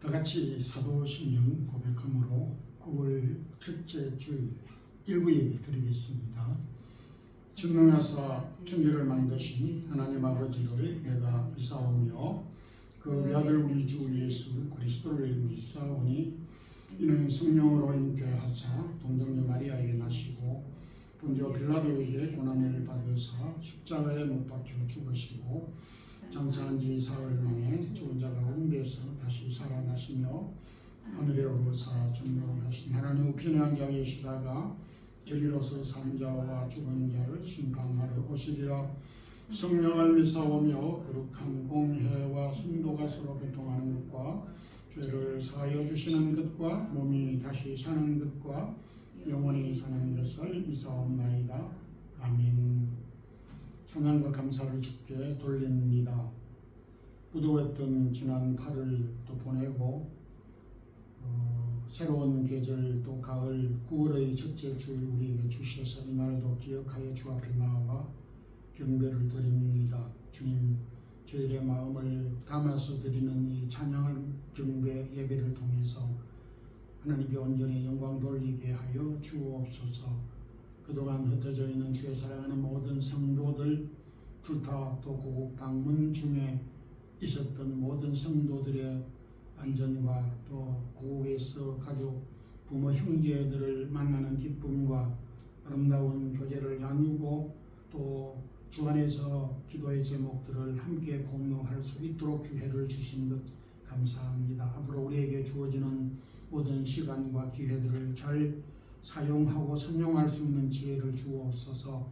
다같이 사도신경 고백함으로 9월 첫째 주일 일부 예배 드리겠습니다. 전능하사 천지를 만드신 하나님 아버지를 내가 믿사오며 그 외아들 우리 주 예수 그리스도를 믿사오니 이는 성령으로 잉태하사 동정녀 마리아에게 나시고 본디오 빌라도에게 고난을 받으사 십자가에 못 박혀 죽으시고 장사한 지 사흘 만에 죽은 자 가운데서 다시 살아나시며 하늘에 오르사 전능하신 하나님 우편에 앉아 계시다가 저리로서 산 자와 죽은 자를 심판하러 오시리라. 성령을 믿사오며 거룩한 공회와 순도가 서로 교통하는 것과 죄를 사하여 주시는 것과 몸이 다시 사는 것과 영원히 사는 것을 믿사옵나이다. 아멘. 찬양과 감사를 주께 돌립니다. 부도했던 지난 8월 또 보내고 새로운 계절 또 가을 9월의 첫째 주일 우리에게 주셔서 이날도 기억하여 주 앞에 나와 경배를 드립니다. 주님, 저희의 마음을 담아서 드리는 이 찬양을 경배 예배를 통해서 하나님께 온전히 영광 돌리게 하여 주옵소서. 그동안 흩어져 있는 주의 사랑하는 모든 성도들, 불타 또 고국 방문 중에 있었던 모든 성도들의 안전과 또 고국에서 가족, 부모, 형제들을 만나는 기쁨과 아름다운 교제를 나누고 또 주 안에서 기도의 제목들을 함께 공유할 수 있도록 기회를 주신 것 감사합니다. 앞으로 우리에게 주어지는 모든 시간과 기회들을 잘 사용하고 선용할 수 있는 지혜를 주옵소서.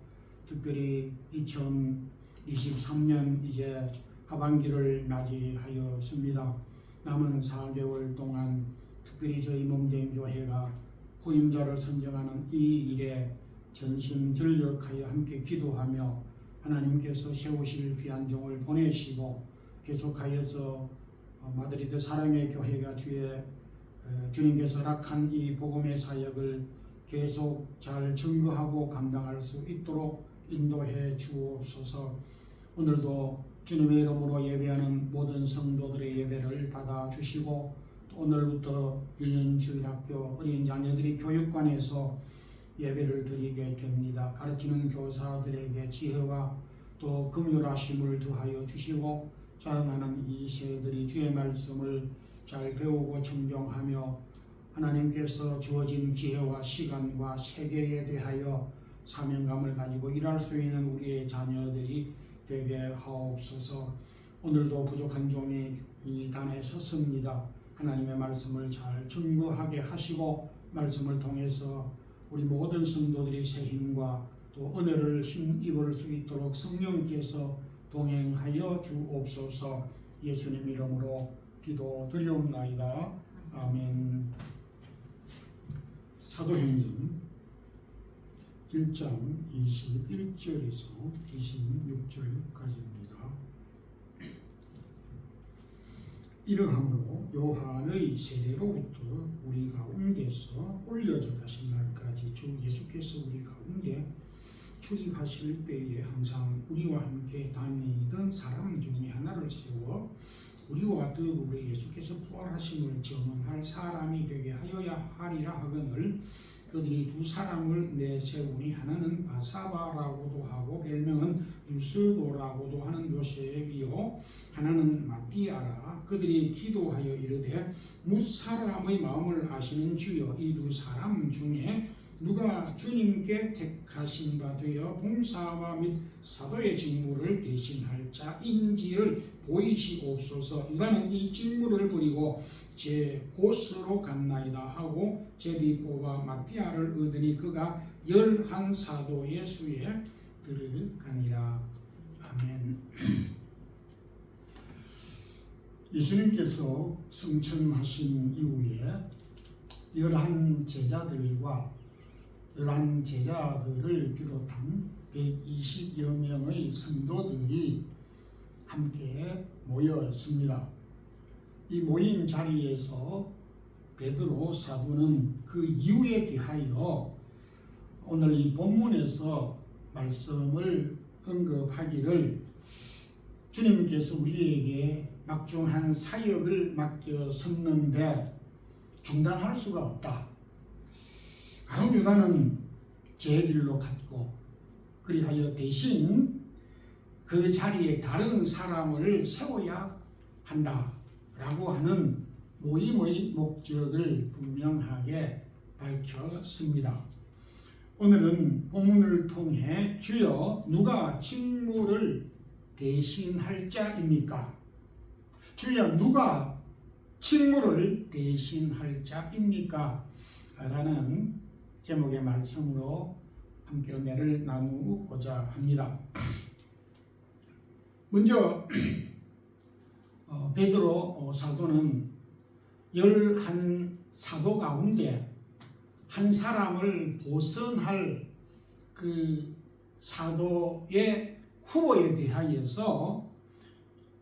특별히 2023년 이제 하반기를 맞이하였습니다. 남은 4개월 동안 특별히 저희 몸된 교회가 후임자를 선정하는 이 일에 전심전력하여 함께 기도하며 하나님께서 세우실 귀한 종을 보내시고 계속하여서 마드리드 사랑의 교회가 주님께서 허락한 이 복음의 사역을 계속 잘 증거하고 감당할 수 있도록 인도해 주옵소서. 오늘도 주님의 이름으로 예배하는 모든 성도들의 예배를 받아주시고 또 오늘부터 유년주일학교 어린 자녀들이 교육관에서 예배를 드리게 됩니다. 가르치는 교사들에게 지혜와 또 긍휼하심을 더하여 주시고 자라나는 이 세대들이 주의 말씀을 잘 배우고 청종하며 하나님께서 주어진 기회와 시간과 세계에 대하여 사명감을 가지고 일할 수 있는 우리의 자녀들이 되게 하옵소서. 오늘도 부족한 종이 이 단에 섰습니다. 하나님의 말씀을 잘 증거하게 하시고 말씀을 통해서 우리 모든 성도들이 새 힘과 또 은혜를 힘입을 수 있도록 성령께서 동행하여 주옵소서. 예수님 이름으로 기도드리옵나이다. 아멘. 사도행전 1장 21절에서 26절까지입니다. 이러함으로 요한의 세례로부터 우리 가운데서 올려져 가신 날까지 주 예수께서 우리 가운데 출입하실 때에 항상 우리와 함께 다니던 사람 중에 하나를 세워 우리와 더불어 예수께서 부활하심을 증언할 사람이 되게 하여야 하리라 하거늘 그들이 두 사람을 내세우니 하나는 바사바라고도 하고 별명은 유스도라고도 하는 요셉이요 하나는 마띠아라. 그들이 기도하여 이르되 무사람의 마음을 아시는 주여 이 두 사람 중에 누가 주님께 택하신 바 되어 봉사와 및 사도의 직무를 대신할 자인지를 보이시옵소서. 유다는 이 직무를 버리고 제 곳으로 갔나이다 하고 제비 뽑아 마띠아를 얻으니 그가 11사도 예수에 들어가니라. 아멘. 예수님께서 승천하신 이후에 11 제자들과 11 제자들을 비롯한 120여 명의 성도들이 함께 모였습니다. 이 모인 자리에서 베드로 사도는 그 이유에 대하여 오늘 이 본문에서 말씀을 언급하기를 주님께서 우리에게 막중한 사역을 맡겨섰는데 중단할 수가 없다. 가룟 유다는 제 길로 갔고 그리하여 대신 그 자리에 다른 사람을 세워야 한다라고 하는 모임의 목적을 분명하게 밝혔습니다. 오늘은 본문을 통해 주여 누가 직무를 대신할 자입니까? 주여 누가 직무를 대신할 자입니까? 라는 제목의 말씀으로 함께 은혜를 나누고자 합니다. 먼저 베드로 사도는 11사도 가운데 한 사람을 보선할 그 사도의 후보에 대하여서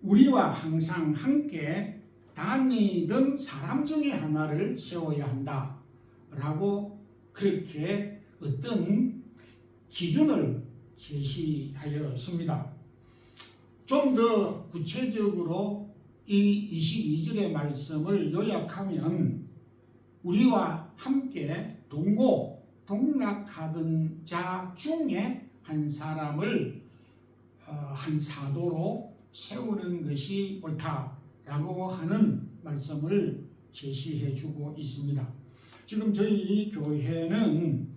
우리와 항상 함께 다니던 사람 중에 하나를 세워야 한다라고 그렇게 어떤 기준을 제시하였습니다. 좀 더 구체적으로 이 22절의 말씀을 요약하면 우리와 함께 동락하던 자 중에 한 사람을 한 사도로 세우는 것이 옳다라고 하는 말씀을 제시해 주고 있습니다. 지금 저희 교회는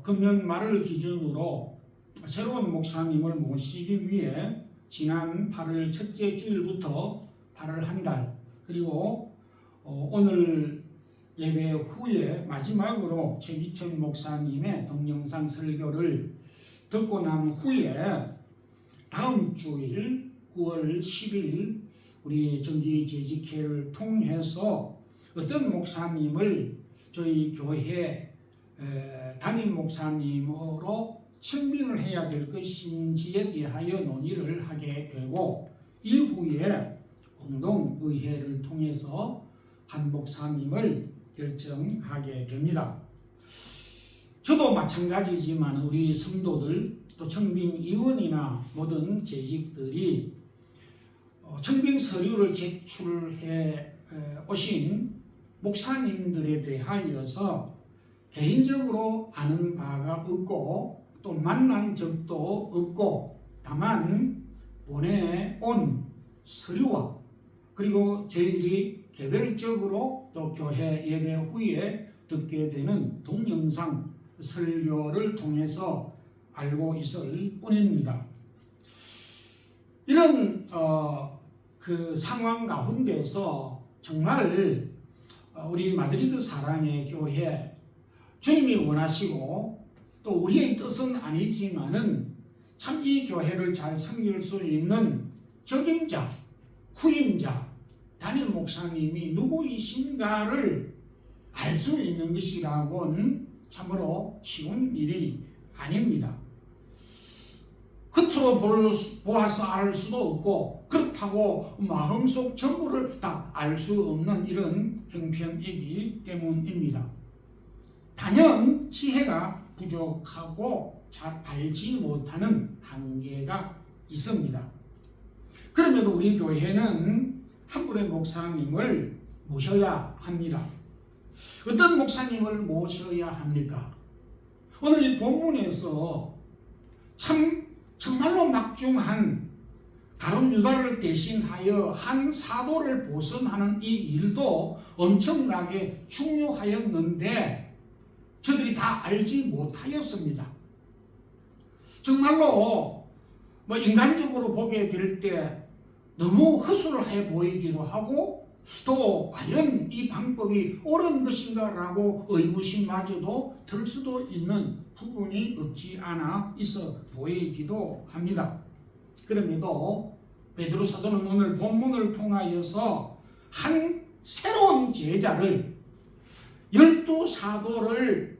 금년 말을 기준으로 새로운 목사님을 모시기 위해 지난 8월 첫째 주일부터 8월 한 달 그리고 오늘 예배 후에 마지막으로 최기천 목사님의 동영상 설교를 듣고 난 후에 다음 주일 9월 10일 우리 정기 재직회를 통해서 어떤 목사님을 저희 교회 담임 목사님으로 청빙을 해야 될 것인지에 대하여 논의를 하게 되고 이후에 공동의회를 통해서 한 목사님을 결정하게 됩니다. 저도 마찬가지지만 우리 성도들 또 청빙위원이나 모든 재직들이 청빙 서류를 제출해 오신 목사님들에 대하여서 개인적으로 아는 바가 없고 또 만난 적도 없고 다만 보내온 서류와 그리고 저희들이 개별적으로 또 교회 예배 후에 듣게 되는 동영상 설교를 통해서 알고 있을 뿐입니다. 이런 그 상황 가운데서 정말 우리 마드리드 사랑의 교회 주님이 원하시고 또 우리의 뜻은 아니지만은 참 이 교회를 잘 섬길 수 있는 적임자, 후임자, 담임 목사님이 누구이신가를 알 수 있는 것이라고는 참으로 쉬운 일이 아닙니다. 겉으로 보아서 알 수도 없고 그렇다고 마음속 전부를 다 알 수 없는 이런 형편이기 때문입니다. 단연 지혜가 부족하고 잘 알지 못하는 한계가 있습니다. 그럼에도 우리 교회는 한 분의 목사님을 모셔야 합니다. 어떤 목사님을 모셔야 합니까? 오늘 이 본문에서 정말로 막중한 가룟 유다를 대신하여 한 사도를 보선하는 이 일도 엄청나게 중요하였는데 저들이 다 알지 못하였습니다. 정말로 인간적으로 보게 될 때 너무 허술을 해 보이기도 하고 또 과연 이 방법이 옳은 것인가라고 의구심마저도 들 수도 있는 부분이 없지 않아 있어 보이기도 합니다. 그럼에도 베드로 사도는 오늘 본문을 통하여서 한 새로운 제자를 12사도를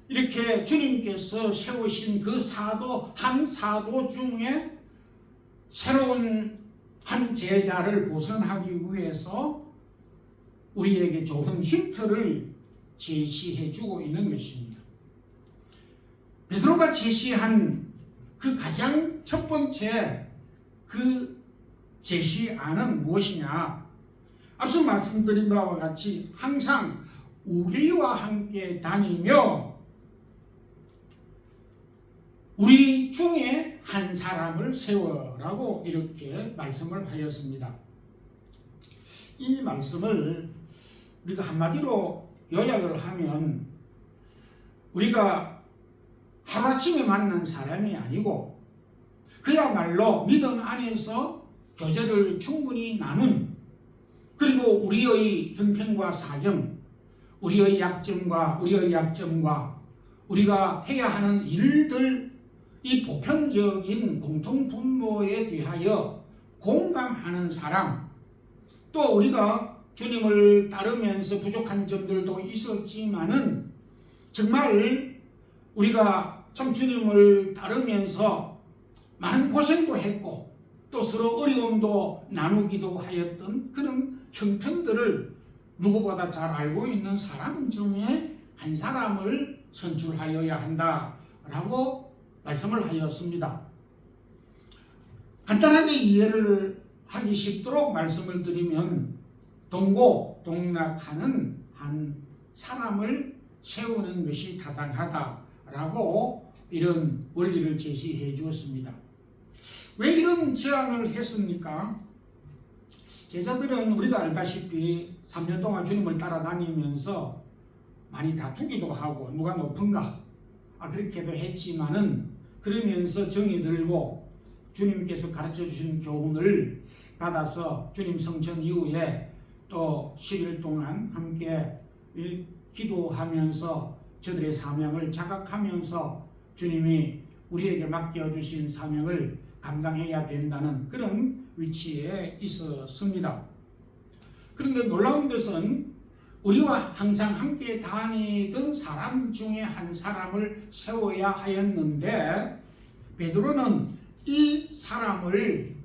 이렇게 주님께서 세우신 그 사도 한 사도 중에 새로운 한 제자를 보선하기 위해서 우리에게 좋은 힌트를 제시해 주고 있는 것입니다. 베드로가 제시한 그 가장 첫 번째 그 제시안은 무엇이냐? 앞서 말씀드린 바와 같이 항상 우리와 함께 다니며 우리 중에 한 사람을 세워라고 이렇게 말씀을 하였습니다. 이 말씀을 우리가 한마디로 요약을 하면 우리가 하루아침에 만난 사람이 아니고 그야말로 믿음 안에서 교제를 충분히 나눈, 그리고 우리의 형편과 사정, 우리의 약점과 우리가 해야 하는 일들, 이 보편적인 공통분모에 대하여 공감하는 사람, 또 우리가 주님을 따르면서 부족한 점들도 있었지만은 정말 우리가 참 주님을 따르면서 많은 고생도 했고 또 서로 어려움도 나누기도 하였던 그런 형편들을 누구보다 잘 알고 있는 사람 중에 한 사람을 선출하여야 한다라고 말씀을 하였습니다. 간단하게 이해를 하기 쉽도록 말씀을 드리면 동고동락하는 한 사람을 세우는 것이 타당하다라고 이런 원리를 제시해 주었습니다. 왜 이런 제안을 했습니까? 제자들은 우리가 알다시피 3년 동안 주님을 따라다니면서 많이 다투기도 하고 누가 높은가 그렇게도 했지만은 그러면서 정이 들고 주님께서 가르쳐 주신 교훈을 받아서 주님 성천 이후에 또 10일 동안 함께 기도하면서 저들의 사명을 자각하면서 주님이 우리에게 맡겨주신 사명을 감당해야 된다는 그런 위치에 있었습니다. 그런데 놀라운 것은 우리와 항상 함께 다니던 사람 중에 한 사람을 세워야 하였는데 베드로는 이 사람을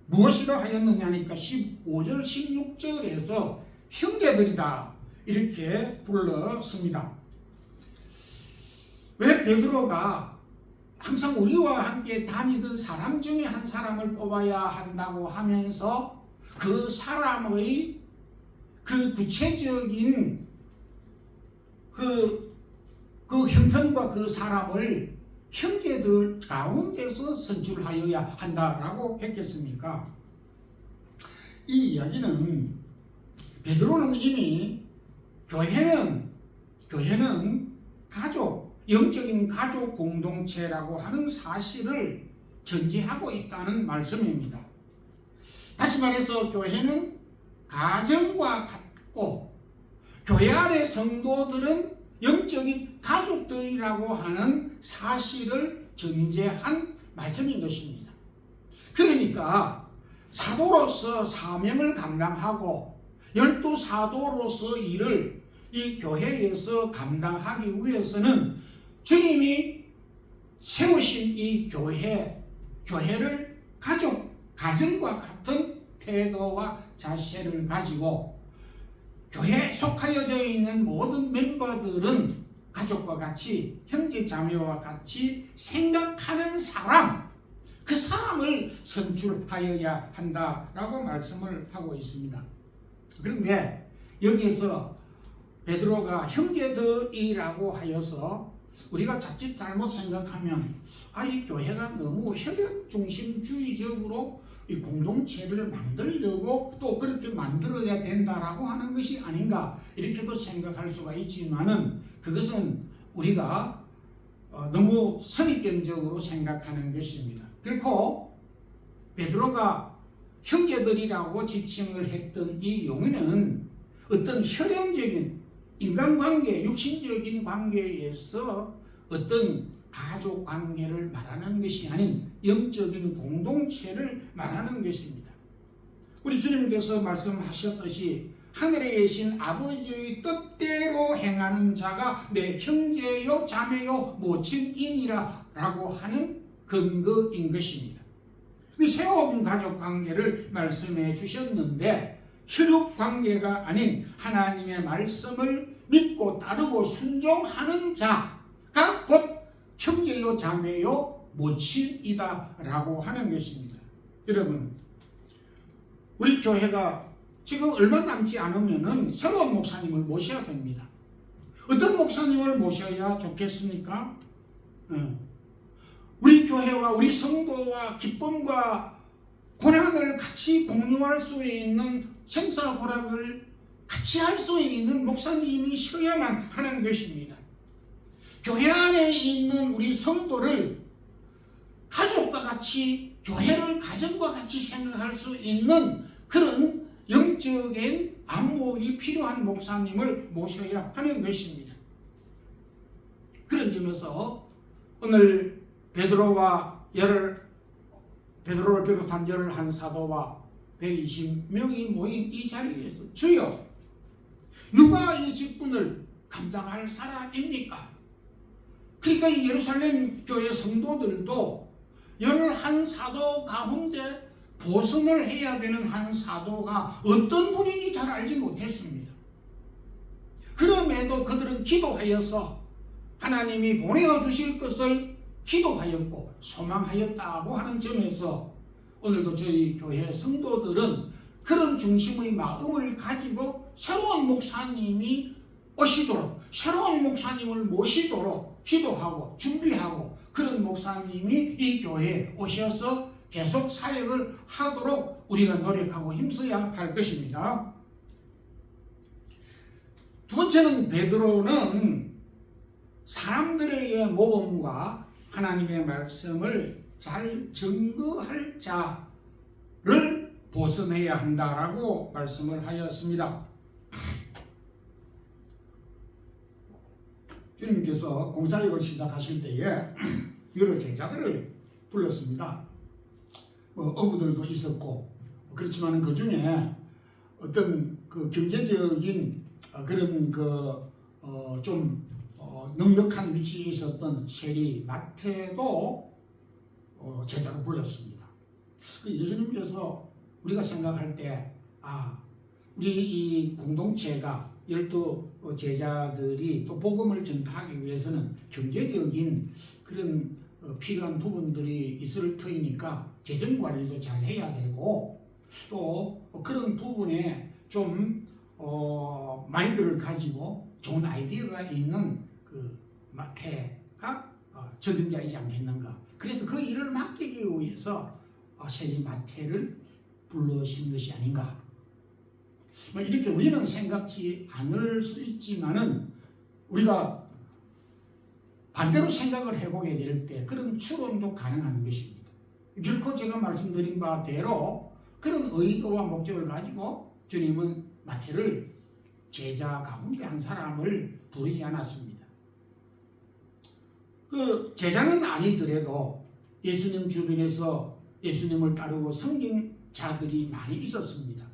무엇이라 하였느냐니까 15절 16절에서 형제들이다 이렇게 불렀습니다. 왜 베드로가 항상 우리와 함께 다니던 사람 중에 한 사람을 뽑아야 한다고 하면서 그 사람의 그 구체적인 그 형편과 그 사람을 형제들 가운데서 선출하여야 한다라고 했겠습니까? 이 이야기는 베드로는 이미 교회는 가족, 영적인 가족 공동체라고 하는 사실을 전제하고 있다는 말씀입니다. 다시 말해서 교회는 가정과 같고 교회 안의 성도들은 영적인 가족들이라고 하는 사실을 전제한 말씀인 것입니다. 그러니까 사도로서 사명을 감당하고 12사도로서 일을 이 교회에서 감당하기 위해서는 주님이 세우신 이 교회를 가정과 같은 태도와 자세를 가지고 교회에 속하여져 있는 모든 멤버들은 가족과 같이 형제 자매와 같이 생각하는 사람, 그 사람을 선출하여야 한다라고 말씀을 하고 있습니다. 그런데 여기에서 베드로가 형제들이라고 하여서 우리가 자칫 잘못 생각하면 이 교회가 너무 혈연 중심주의적으로 이 공동체를 만들려고 또 그렇게 만들어야 된다라고 하는 것이 아닌가 이렇게도 생각할 수가 있지만은 그것은 우리가 너무 선입견적으로 생각하는 것입니다. 결코 베드로가 형제들이라고 지칭을 했던 이 용어는 어떤 혈연적인 인간관계, 육신적인 관계에서 어떤 가족 관계를 말하는 것이 아닌 영적인 공동체를 말하는 것입니다. 우리 주님께서 말씀하셨듯이 하늘에 계신 아버지의 뜻대로 행하는 자가 내 형제요 자매요 모친이니라 라고 하는 근거인 것입니다. 세워본 가족 관계를 말씀해 주셨는데 혈육 관계가 아닌 하나님의 말씀을 믿고 따르고 순종하는 자가 곧 형제요 자매요 모친이다 라고 하는 것입니다. 여러분, 우리 교회가 지금 얼마 남지 않으면은 새로운 목사님을 모셔야 됩니다. 어떤 목사님을 모셔야 좋겠습니까? 우리 교회와 우리 성도와 기쁨과 고난을 같이 공유할 수 있는 생사고락을 같이 할 수 있는 목사님이셔야만 하는 것입니다. 교회 안에 있는 우리 성도를 가족과 같이, 교회를 가정과 같이 생각할 수 있는 그런 영적인 안목이 필요한 목사님을 모셔야 하는 것입니다. 그런 점에서 오늘 베드로를 비롯한 11사도와 120명이 모인 이 자리에서 주여, 누가 이 직분을 감당할 사람입니까? 그러니까 이 예루살렘 교회 성도들도 11사도 가운데 보선을 해야 되는 한 사도가 어떤 분인지 잘 알지 못했습니다. 그럼에도 그들은 기도하여서 하나님이 보내어 주실 것을 기도하였고 소망하였다고 하는 점에서 오늘도 저희 교회 성도들은 그런 중심의 마음을 가지고 새로운 목사님이 오시도록, 새로운 목사님을 모시도록 기도하고 준비하고, 그런 목사님이 이 교회에 오셔서 계속 사역을 하도록 우리가 노력하고 힘써야 할 것입니다. 두 번째는, 베드로는 사람들의 모범과 하나님의 말씀을 잘 증거할 자를 보선해야 한다라고 말씀을 하였습니다. 주님께서 공사역을 시작하실 때에 여러 제자들을 불렀습니다. 어부들도 있었고, 그렇지만 그 중에 어떤 그 경제적인 그런 좀 넉넉한 위치에 있었던 세리 마태도 제자로 불렀습니다. 예수님께서 우리가 생각할 때, 우리 이 공동체가 12 제자들이 또 복음을 전파하기 위해서는 경제적인 그런 필요한 부분들이 있을 터이니까 재정 관리도 잘 해야 되고, 또 그런 부분에 좀 마인드를 가지고 좋은 아이디어가 있는 그 마태가 적임자이지 않겠는가. 그래서 그 일을 맡기기 위해서 세리 마태를 불러신 것이 아닌가. 이렇게 우리는 생각지 않을 수 있지만은, 우리가 반대로 생각을 해보게 될 때 그런 추론도 가능한 것입니다. 결코 제가 말씀드린 바대로 그런 의도와 목적을 가지고 주님은 마태를 제자 가운데 한 사람을 부르지 않았습니다. 그 제자는 아니더라도 예수님 주변에서 예수님을 따르고 섬긴 자들이 많이 있었습니다.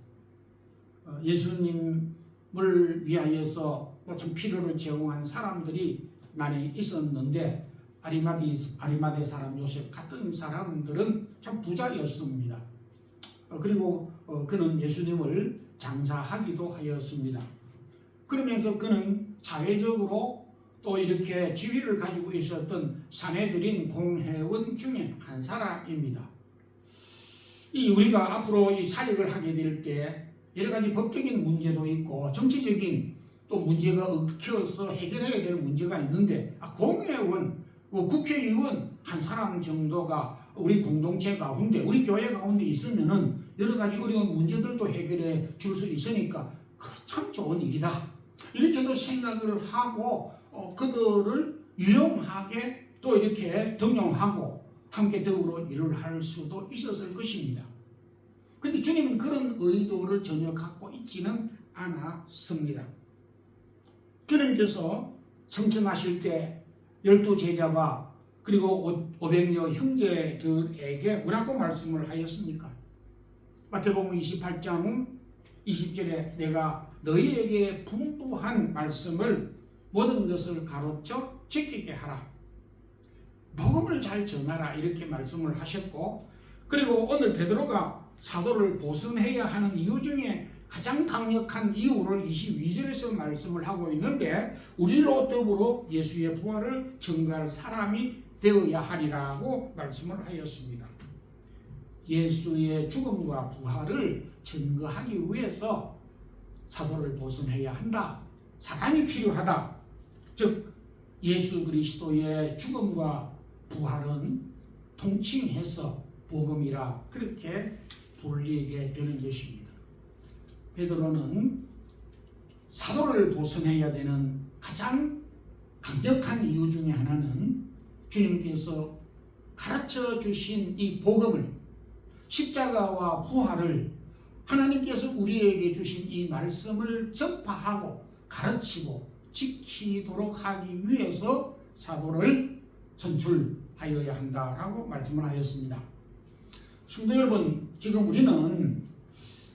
예수님을 위하여서 좀 필요를 제공한 사람들이 많이 있었는데, 아리마대 사람 요셉 같은 사람들은 참 부자였습니다. 그리고 그는 예수님을 장사하기도 하였습니다. 그러면서 그는 사회적으로 또 이렇게 지위를 가지고 있었던 사내들인 공회원 중에 한 사람입니다. 우리가 앞으로 이 사역을 하게 될 때 여러 가지 법적인 문제도 있고 정치적인 또 문제가 얽혀서 해결해야 될 문제가 있는데, 공회원, 국회의원 한 사람 정도가 우리 공동체 가운데, 우리 교회 가운데 있으면은 여러 가지 어려운 문제들도 해결해 줄 수 있으니까 참 좋은 일이다. 이렇게도 생각을 하고 그들을 유용하게 또 이렇게 등용하고 함께 더불어 일을 할 수도 있었을 것입니다. 그런데 주님은 그런 의도를 전혀 갖고 있지는 않았습니다. 주님께서 성천하실 때 12 제자와 그리고 500여 형제들에게 뭐라고 말씀을 하였습니까? 마태복음 28장 20절에 내가 너희에게 분부한 말씀을 모든 것을 가르쳐 지키게 하라. 복음을 잘 전하라, 이렇게 말씀을 하셨고, 그리고 오늘 베드로가 사도를 보선해야 하는 이유 중에 가장 강력한 이유를 22절에서 말씀을 하고 있는데, 우리로 더불어 예수의 부활을 증거할 사람이 되어야 하리라고 말씀을 하였습니다. 예수의 죽음과 부활을 증거하기 위해서 사도를 보존해야 한다. 사람이 필요하다. 즉 예수 그리스도의 죽음과 부활은 통칭해서 복음이라 그렇게 불리게 되는 것입니다. 베드로는 사도를 보존해야 되는 가장 강력한 이유 중에 하나는 주님께서 가르쳐 주신 이 복음을, 십자가와 부활을, 하나님께서 우리에게 주신 이 말씀을 전파하고 가르치고 지키도록 하기 위해서 사도를 선출하여야 한다라고 말씀을 하였습니다. 성도 여러분, 지금 우리는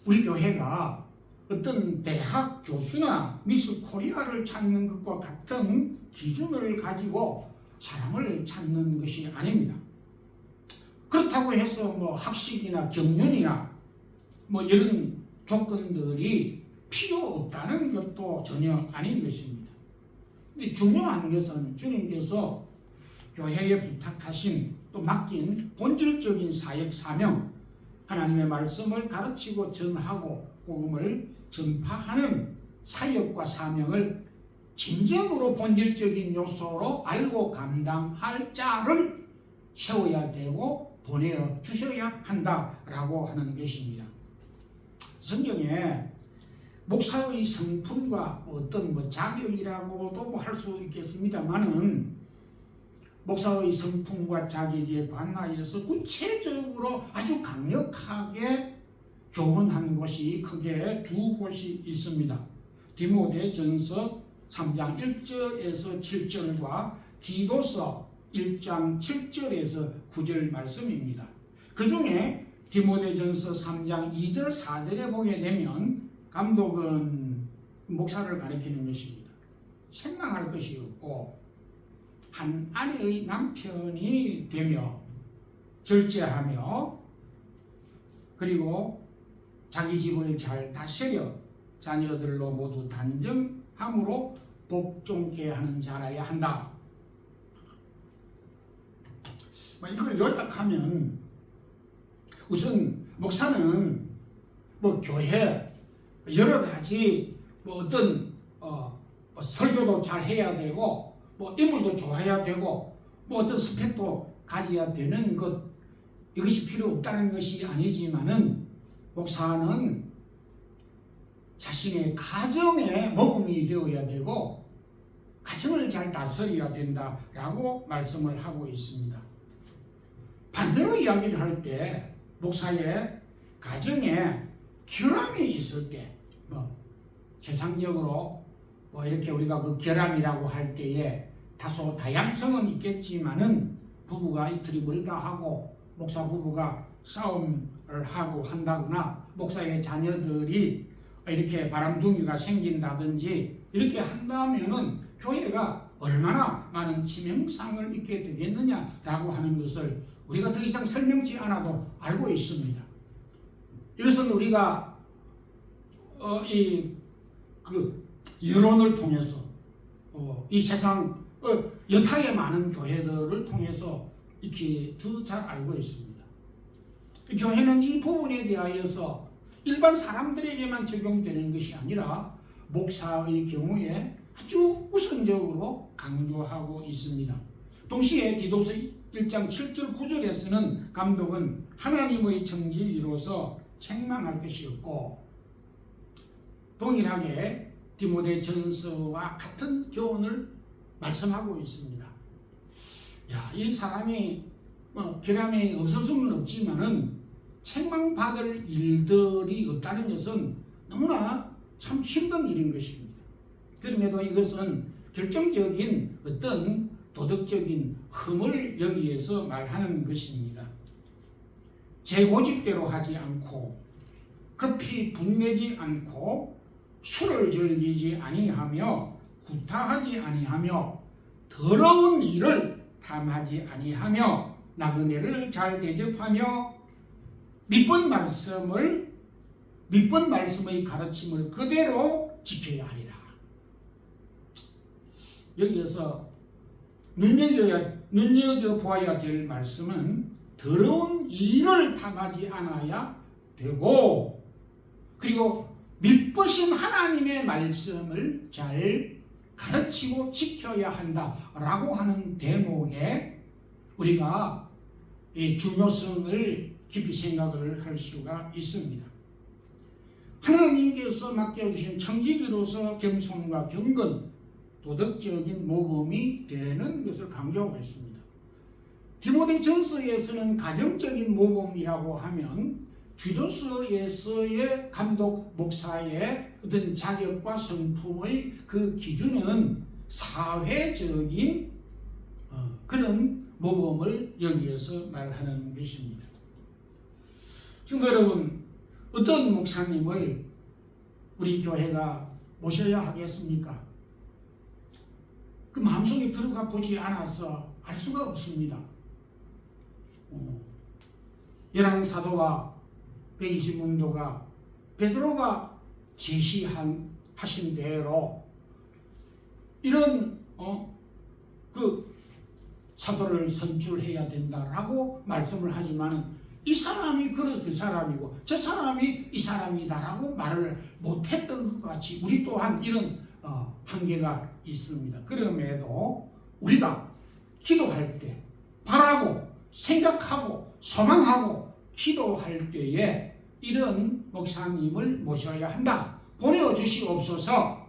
우리 교회가 어떤 대학 교수나 미스 코리아를 찾는 것과 같은 기준을 가지고 사람을 찾는 것이 아닙니다. 그렇다고 해서 뭐 학식이나 경륜이나 뭐 이런 조건들이 필요 없다는 것도 전혀 아닌 것입니다. 근데 중요한 것은 주님께서 교회에 부탁하신 또 맡긴 본질적인 사역 사명, 하나님의 말씀을 가르치고 전하고 복음을 전파하는 사역과 사명을 진정으로 본질적인 요소로 알고 감당할 자를 세워야 되고 보내어 주셔야 한다라고 하는 것입니다. 성경에 목사의 성품과 어떤 자격이라고도 할 수 있겠습니다만은 목사의 성품과 자격에 관하여서 구체적으로 아주 강력하게 교훈한 곳이 크게 두 곳이 있습니다. 디모데전서 3장 1절에서 7절과 디도서 1장 7절에서 9절 말씀입니다. 그 중에 디모데전서 3장 2절 4절에 보게 되면 감독은 목사를 가리키는 것입니다. 생망할 것이 없고 한 아내의 남편이 되며 절제하며 그리고 자기 집을 잘 다스려 자녀들로 모두 단정함으로 복종케 하는 자라야 한다. 이걸 요약하면 우선 목사는 교회 여러 가지 어떤 설교도 잘 해야 되고 인물도 좋아야 되고 어떤 스펙도 가져야 되는 것, 이것이 필요 없다는 것이 아니지만은 목사는 자신의 가정의 모범이 되어야 되고 가정을 잘 다스려야 된다라고 말씀을 하고 있습니다. 반대로 이야기를 할 때 목사의 가정에 결함이 있을 때 세상적으로 이렇게 우리가 그 결함이라고 할 때에 다소 다양성은 있겠지만은 부부가 이틀이 멀다 하고 목사 부부가 싸움을 하고 한다거나 목사의 자녀들이 이렇게 바람둥이가 생긴다든지 이렇게 한다면은 교회가 얼마나 많은 치명상을 입게 되겠느냐라고 하는 것을 우리가 더 이상 설명치 않아도 알고 있습니다. 이것은 우리가 여론을 통해서 이 세상 여타의 많은 교회들을 통해서 이렇게 더 잘 알고 있습니다. 교회는 이 부분에 대하여서 일반 사람들에게만 적용되는 것이 아니라 목사의 경우에 아주 우선적으로 강조하고 있습니다. 동시에 디도서 1장 7절 9절에서는 감독은 하나님의 청지기로서 책망할 것이 없고 동일하게 디모데전서와 같은 교훈을 말씀하고 있습니다. 이 사람이 결함이 없을 수는 없지만은 책망받을 일들이 없다는 것은 너무나 참 힘든 일인 것입니다. 그럼에도 이것은 결정적인 어떤 도덕적인 흠을 여기에서 말하는 것입니다. 제 고집대로 하지 않고 급히 분내지 않고 술을 즐기지 아니하며 구타하지 아니하며 더러운 일을 탐하지 아니하며 나그네를 잘 대접하며 믿본 말씀의 가르침을 그대로 지켜야 하리라. 여기에서 눈여겨보아야 될 말씀은 더러운 어떤 일을 당하지 않아야 되고, 그리고 믿으신 하나님의 말씀을 잘 가르치고 지켜야 한다라고 하는 대목에 우리가 이 중요성을 깊이 생각을 할 수가 있습니다. 하나님께서 맡겨주신 청지기로서 겸손과 경건, 도덕적인 모범이 되는 것을 강조하고 있습니다. 디모데전서에서는 가정적인 모범이라고 하면 디도서에서의 감독 목사의 어떤 자격과 성품의 그 기준은 사회적인 그런 모범을 여기에서 말하는 것입니다. 친구 여러분, 어떤 목사님을 우리 교회가 모셔야 하겠습니까? 그 마음속에 들어가 보지 않아서 알 수가 없습니다. 열한 사도와 120문도가 베드로가 제시하신 대로 이런 그 사도를 선출해야 된다라고 말씀을 하지만 이 사람이 그 사람이고 저 사람이 이 사람이다라고 말을 못했던 것 같이 우리 또한 이런 한계가 있습니다. 그럼에도 우리가 기도할 때 바라고 생각하고 소망하고 기도할 때에 이런 목사님을 모셔야 한다. 보내주시옵소서.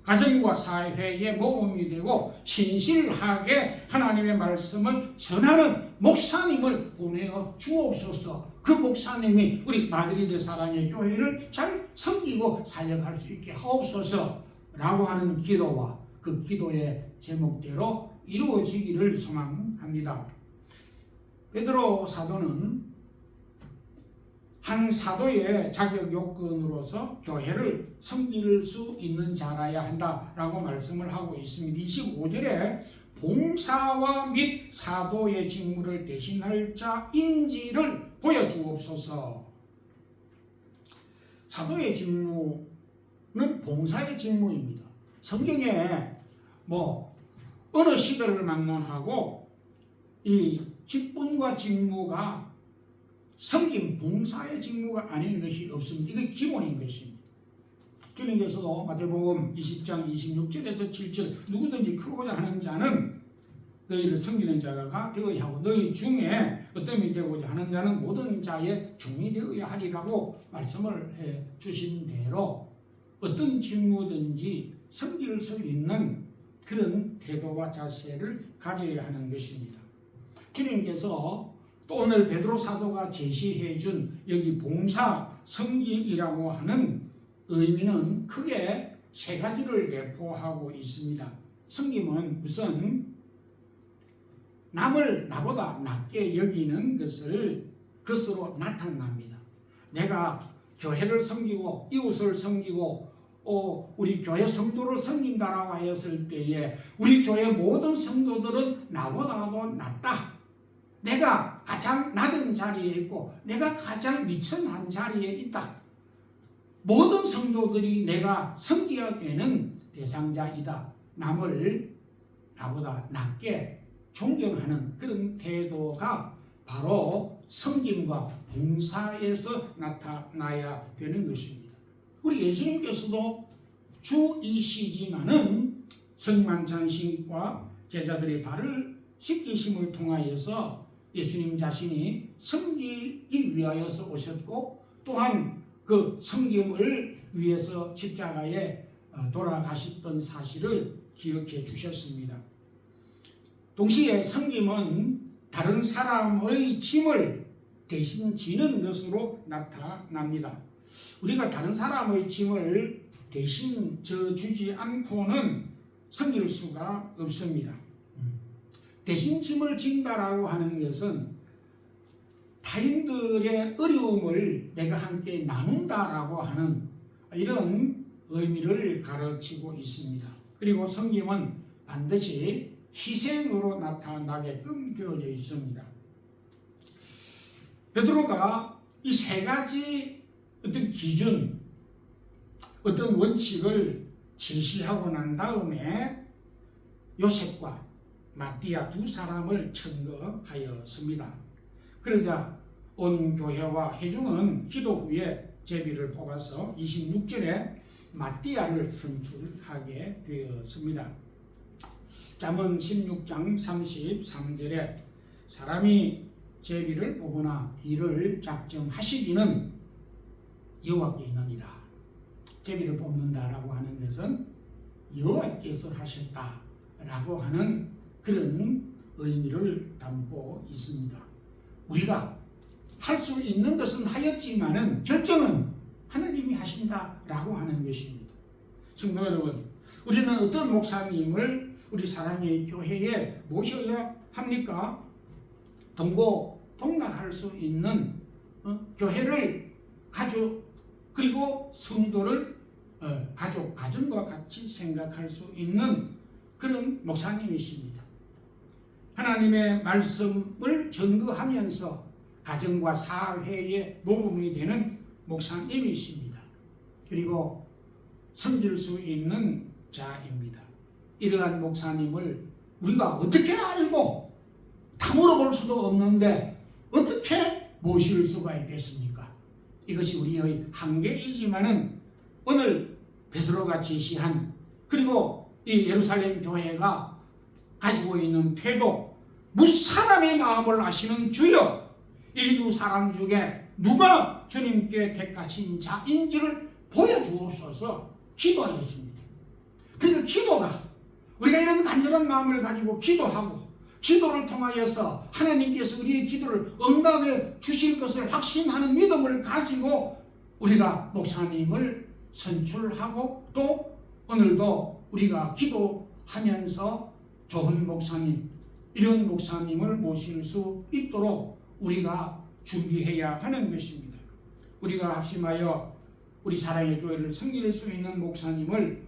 가정과 사회의 모범이 되고 신실하게 하나님의 말씀을 전하는 목사님을 보내어 주옵소서. 그 목사님이 우리 마드리드 사랑의 교회를 잘 섬기고 사역할 수 있게 하옵소서 라고 하는 기도와 그 기도의 제목대로 이루어지기를 소망합니다. 베드로 사도는 한 사도의 자격 요건으로서 교회를 섬길 수 있는 자라야 한다라고 말씀을 하고 있습니다. 25절에 봉사와 및 사도의 직무를 대신할 자인지를 보여주옵소서. 사도의 직무는 봉사의 직무입니다. 성경에 어느 시대를 막론하고 이 직분과 직무가 섬김, 봉사의 직무가 아닌 것이 없습니다. 이게 기본인 것입니다. 주님께서도 마태복음 20장 26절에서 7절 누구든지 크고자 하는 자는 너희를 섬기는 자가 되어야 하고 너희 중에 어떤 되고자 하는 자는 모든 자의 종이 되어야 하리라고 말씀을 해 주신 대로 어떤 직무든지 섬길 수 있는 그런 태도와 자세를 가져야 하는 것입니다. 주님께서 또 오늘 베드로 사도가 제시해 준 여기 봉사, 섬김이라고 하는 의미는 크게 세 가지를 내포하고 있습니다. 섬김은 우선 남을 나보다 낮게 여기는 것으로 나타납니다. 내가 교회를 섬기고 이웃을 섬기고 우리 교회 성도를 섬긴다라고 하였을 때에 우리 교회 모든 성도들은 나보다도 낫다. 내가 가장 낮은 자리에 있고 내가 가장 미천한 자리에 있다. 모든 성도들이 내가 섬겨야 되는 대상자이다. 남을 나보다 낮게 존경하는 그런 태도가 바로 섬김과 봉사에서 나타나야 되는 것입니다. 우리 예수님께서도 주이시지만은 성만찬신과 제자들의 발을 씻기심을 통하여서 예수님 자신이 섬기기 위하여서 오셨고 또한 그 섬김을 위해서 십자가에 돌아가셨던 사실을 기억해 주셨습니다. 동시에 섬김은 다른 사람의 짐을 대신 지는 것으로 나타납니다. 우리가 다른 사람의 짐을 대신 져주지 않고는 섬길 수가 없습니다. 대신 짐을 진다라고 하는 것은 타인들의 어려움을 내가 함께 나눈다라고 하는 이런 의미를 가르치고 있습니다. 그리고 섬김은 반드시 희생으로 나타나게끔 되어져 있습니다. 베드로가 이 세 가지 어떤 기준, 어떤 원칙을 제시하고 난 다음에 요셉과 마띠아 두 사람을 청거하였습니다. 그러자 온 교회와 회중은 기도 후에 제비를 뽑아서 26절에 마띠아를 선출하게 되었습니다. 잠언 16장 33절에 사람이 제비를 뽑으나 이를 작정하시기는 여호와께 있느니라. 제비를 뽑는다라고 하는 것은 여호와께서 하셨다라고 하는 그런 의미를 담고 있습니다. 우리가 할 수 있는 것은 하였지만은 결정은 하나님이 하신다라고 하는 것입니다. 성도 여러분, 우리는 어떤 목사님을 우리 사랑의 교회에 모셔야 합니까? 동고동락할 수 있는 교회를 가족 그리고 성도를 가족, 가정과 같이 생각할 수 있는 그런 목사님이십니다. 하나님의 말씀을 전거하면서 가정과 사회의 모범이 되는 목사님이십니다. 그리고 섬길 수 있는 자입니다. 이러한 목사님을 우리가 어떻게 알고 다 물어볼 수도 없는데 어떻게 모실 수가 있겠습니까? 이것이 우리의 한계이지만은 오늘 베드로가 제시한 그리고 이 예루살렘 교회가 가지고 있는 태도, 무사람의 마음을 아시는 주여, 이 두 사람 중에 누가 주님께 택하신 자인지를 보여주옵소서 기도하였습니다. 그러니까 기도가 우리가 이런 간절한 마음을 가지고 기도하고 기도를 통하여서 하나님께서 우리의 기도를 응답해 주실 것을 확신하는 믿음을 가지고 우리가 목사님을 선출하고 또 오늘도 우리가 기도하면서 좋은 목사님, 이런 목사님을 모실 수 있도록 우리가 준비해야 하는 것입니다. 우리가 합심하여 우리 사랑의 교회를 섬길 수 있는 목사님을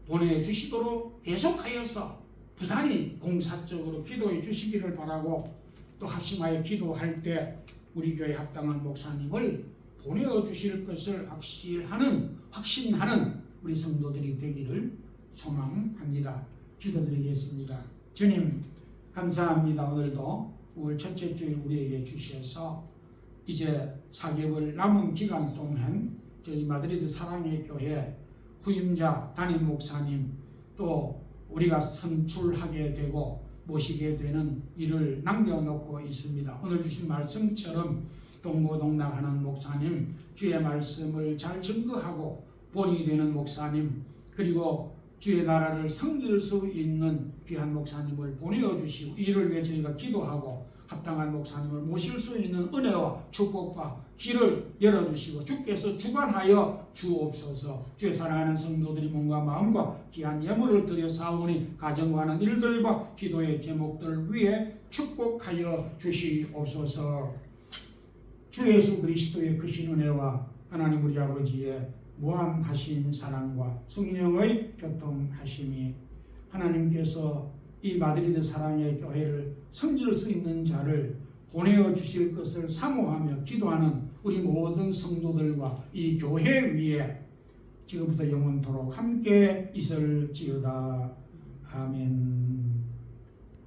보내주시도록 계속하여서 부단히 공사적으로 기도해 주시기를 바라고, 또 합심하여 기도할 때 우리 교회에 합당한 목사님을 보내주실 것을 확신하는 우리 성도들이 되기를 소망합니다. 기도드리겠습니다. 주님 감사합니다. 오늘도 5월 첫째 주일 우리에게 주셔서 이제 4개월 남은 기간 동안 저희 마드리드 사랑의 교회 후임자 담임 목사님 또 우리가 선출하게 되고 모시게 되는 일을 남겨놓고 있습니다. 오늘 주신 말씀처럼 동고동락하는 목사님, 주의 말씀을 잘 증거하고 본이 되는 목사님, 그리고 주의 나라를 섬길 수 있는 귀한 목사님을 보내주시고 이를 위해 저희가 기도하고 합당한 목사님을 모실 수 있는 은혜와 축복과 길을 열어주시고 주께서 주관하여 주옵소서. 주의 사랑하는 성도들이 몸과 마음과 귀한 예물을 드려 사오니 가정과 하는 일들과 기도의 제목들 위해 축복하여 주시옵소서. 주 예수 그리스도의 크신 은혜와 하나님 우리 아버지의 무한하신 사랑과 성령의 교통하심이 하나님께서 이 마드리드 사랑의 교회를 섬길 수 있는 자를 보내어 주실 것을 사모하며 기도하는 우리 모든 성도들과 이 교회 위에 지금부터 영원토록 함께 있을지어다. 아멘.